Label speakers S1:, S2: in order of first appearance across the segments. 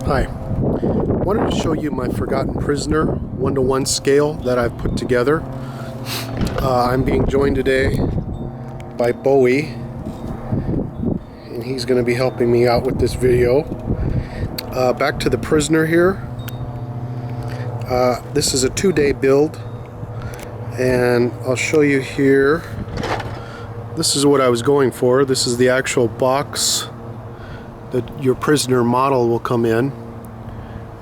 S1: Hi, I wanted to show you my Forgotten Prisoner 1-to-1 scale that I've put together. I'm being joined today by Bowie, and he's going to be helping me out with this video. Back to the Prisoner here. This is a 2-day build, and I'll show you here. This is what I was going for. This is the actual box that your Prisoner model will come in,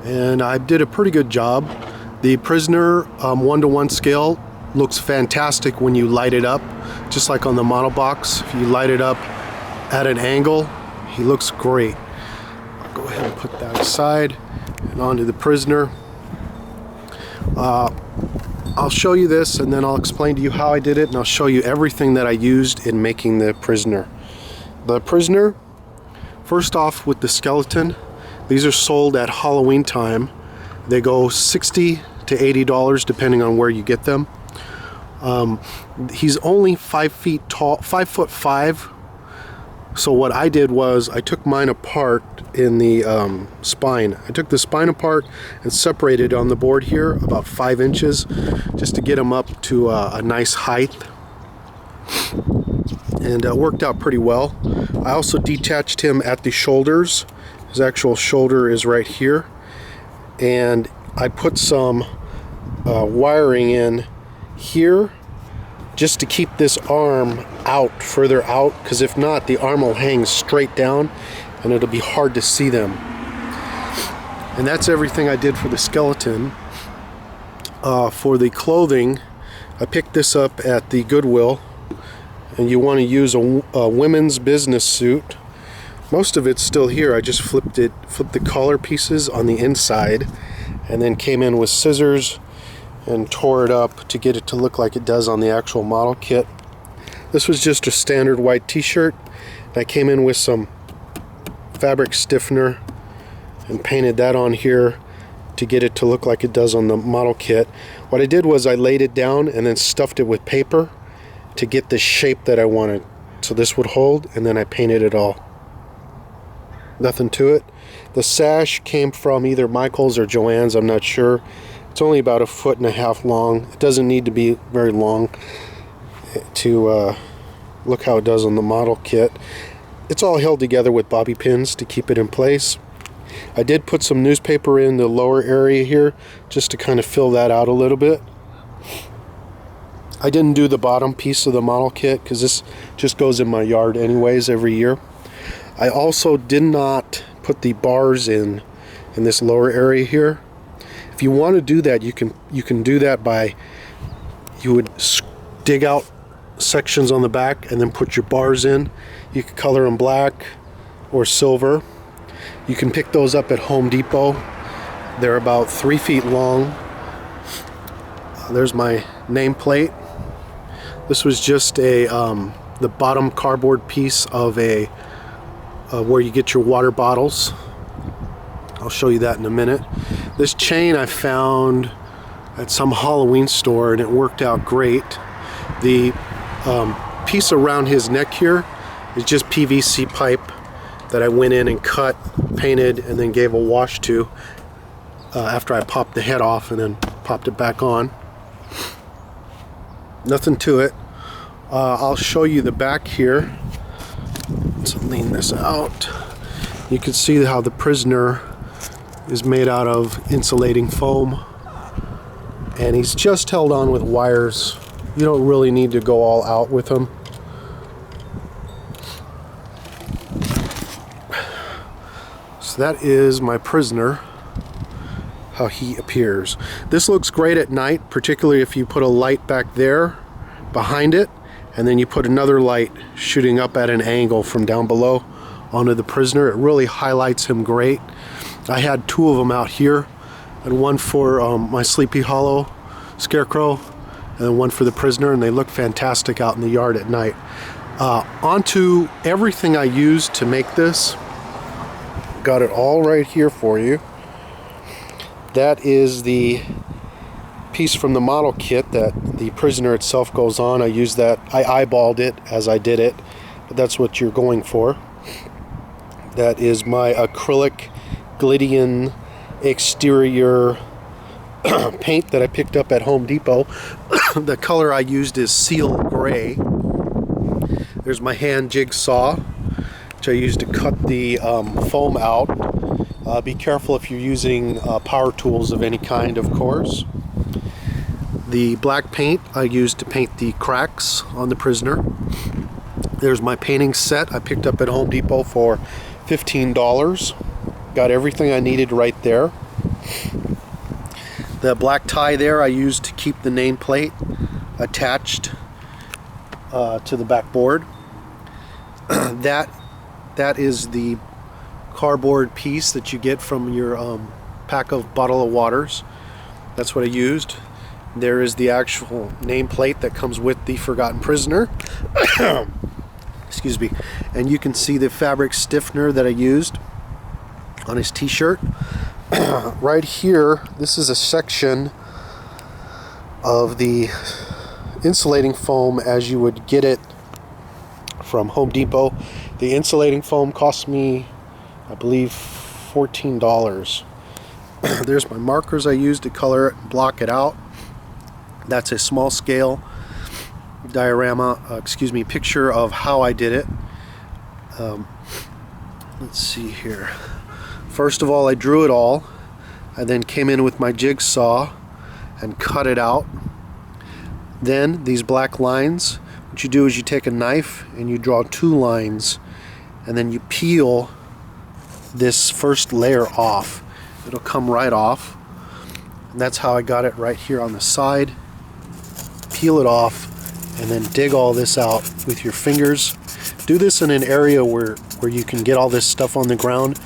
S1: and I did a pretty good job. The Prisoner 1-to-1 scale looks fantastic when you light it up, just like on the model box. If you light it up at an angle, he looks great. I'll go ahead and put that aside and onto the Prisoner. I'll show you this, and then I'll explain to you how I did it, and I'll show you everything that I used in making the Prisoner. The Prisoner, first off, with the skeleton, these are sold at Halloween time. They go $60 to $80 depending on where you get them. He's only 5 feet tall, 5'5". So what I did was I took mine apart in the spine. I took the spine apart and separated on the board here about 5 inches just to get him up to a nice height, and it worked out pretty well. I also detached him at the shoulders. His actual shoulder is right here, and I put some wiring in here just to keep this arm out, further out, because if not, the arm will hang straight down and it'll be hard to see them. And that's everything I did for the skeleton. For the clothing, I picked this up at the Goodwill, and you want to use a women's business suit. Most of it's still here. I just flipped the collar pieces on the inside, and then came in with scissors and tore it up to get it to look like it does on the actual model kit. This was just a standard white t-shirt. I came in with some fabric stiffener and painted that on here to get it to look like it does on the model kit. What I did was I laid it down and then stuffed it with paper to get the shape that I wanted, so this would hold, and then I painted it all. Nothing to it. The sash came from either Michael's or Joann's, I'm not sure. It's only about 1.5 feet long. It doesn't need to be very long to look how it does on the model kit. It's all held together with bobby pins to keep it in place. I did put some newspaper in the lower area here just to kind of fill that out a little bit. I didn't do the bottom piece of the model kit because this just goes in my yard anyways every year. I also did not put the bars in this lower area here. If you want to do that, you can do that by, you would dig out sections on the back and then put your bars in. You can color them black or silver. You can pick those up at Home Depot. They're about 3 feet long. There's my nameplate. This was just the bottom cardboard piece of where you get your water bottles. I'll show you that in a minute. This chain I found at some Halloween store, and it worked out great. The piece around his neck here is just PVC pipe that I went in and cut, painted, and then gave a wash to after I popped the head off and then popped it back on. Nothing to it. I'll show you the back here. Let's lean this out. You can see how the Prisoner is made out of insulating foam, and he's just held on with wires. You don't really need to go all out with him. So that is my Prisoner, how he appears. This looks great at night, particularly if you put a light back there behind it, and then you put another light shooting up at an angle from down below onto the Prisoner. It really highlights him great. I had 2 of them out here, and one for my Sleepy Hollow Scarecrow, and then one for the Prisoner, and they look fantastic out in the yard at night. Onto everything I used to make this. Got it all right here for you. That is the piece from the model kit that the Prisoner itself goes on. I used that. I eyeballed it as I did it, but that's what you're going for. That is my acrylic Glydian exterior paint that I picked up at Home Depot. The color I used is Seal Gray. There's my hand jigsaw, which I used to cut the foam out. Be careful if you're using power tools of any kind, of course. The black paint I used to paint the cracks on the prisoner. There's my painting set I picked up at Home Depot for $15. Got everything I needed right there. The black tie there I used to keep the nameplate attached to the backboard. That is the cardboard piece that you get from your pack of bottle of waters. That's what I used. There is the actual nameplate that comes with the Forgotten Prisoner. Excuse me. And you can see the fabric stiffener that I used on his t-shirt. Right here, this is a section of the insulating foam as you would get it from Home Depot. The insulating foam cost me, I believe, $14. There's my markers I used to color it and block it out. That's a small scale picture of how I did it. Let's see here. First of all, I drew it all. I then came in with my jigsaw and cut it out. Then these black lines, what you do is you take a knife and you draw 2 lines, and then you peel this first layer off. It'll come right off. And that's how I got it right here on the side. Peel it off and then dig all this out with your fingers. Do this in an area where you can get all this stuff on the ground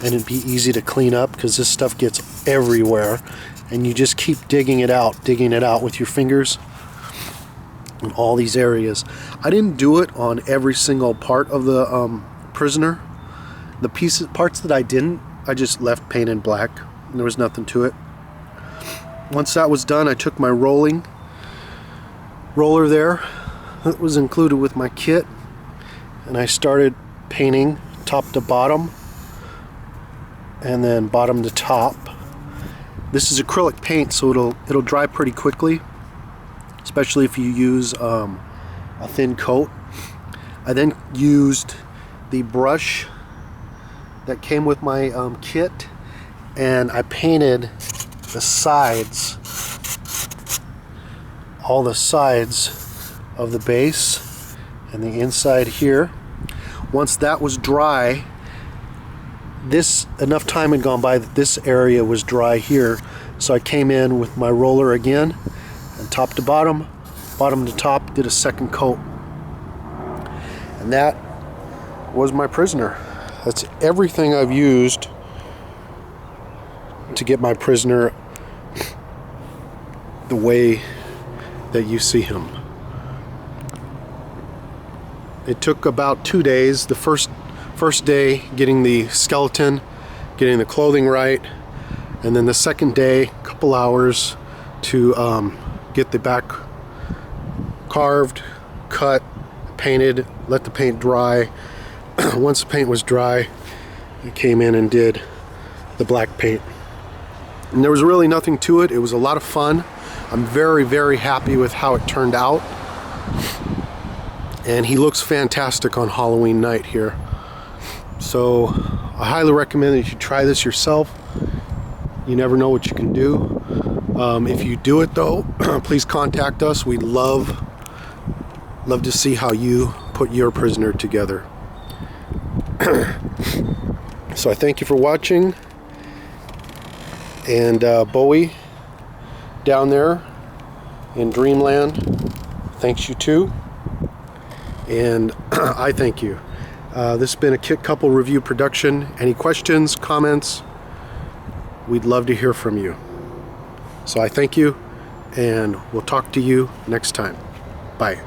S1: and it'd be easy to clean up, because this stuff gets everywhere, and you just keep digging it out with your fingers in all these areas. I didn't do it on every single part of the prisoner. The parts that I didn't, I just left painted black, and there was nothing to it. Once that was done, I took my roller there that was included with my kit, and I started painting top to bottom and then bottom to top. This is acrylic paint, so it'll dry pretty quickly, especially if you use a thin coat. I then used the brush that came with my kit, and I painted the sides, all the sides of the base and the inside here. Once that was dry, enough time had gone by that this area was dry here, so I came in with my roller again, and top to bottom, bottom to top, did a second coat. And that was my prisoner. That's everything I've used to get my prisoner the way that you see him. It took about 2 days. The first day getting the skeleton, getting the clothing right, and then the second day, a couple hours to get the back carved, cut, painted, let the paint dry. Once the paint was dry, I came in and did the black paint. And there was really nothing to it. It was a lot of fun. I'm very, very happy with how it turned out. And he looks fantastic on Halloween night here. So I highly recommend that you try this yourself. You never know what you can do. If you do it though, please contact us. We'd love to see how you put your prisoner together. So I thank you for watching. And Bowie down there in Dreamland thanks you too. And I thank you. This has been a Kit Couple Review production. Any questions, comments? We'd love to hear from you. So I thank you, and we'll talk to you next time. Bye.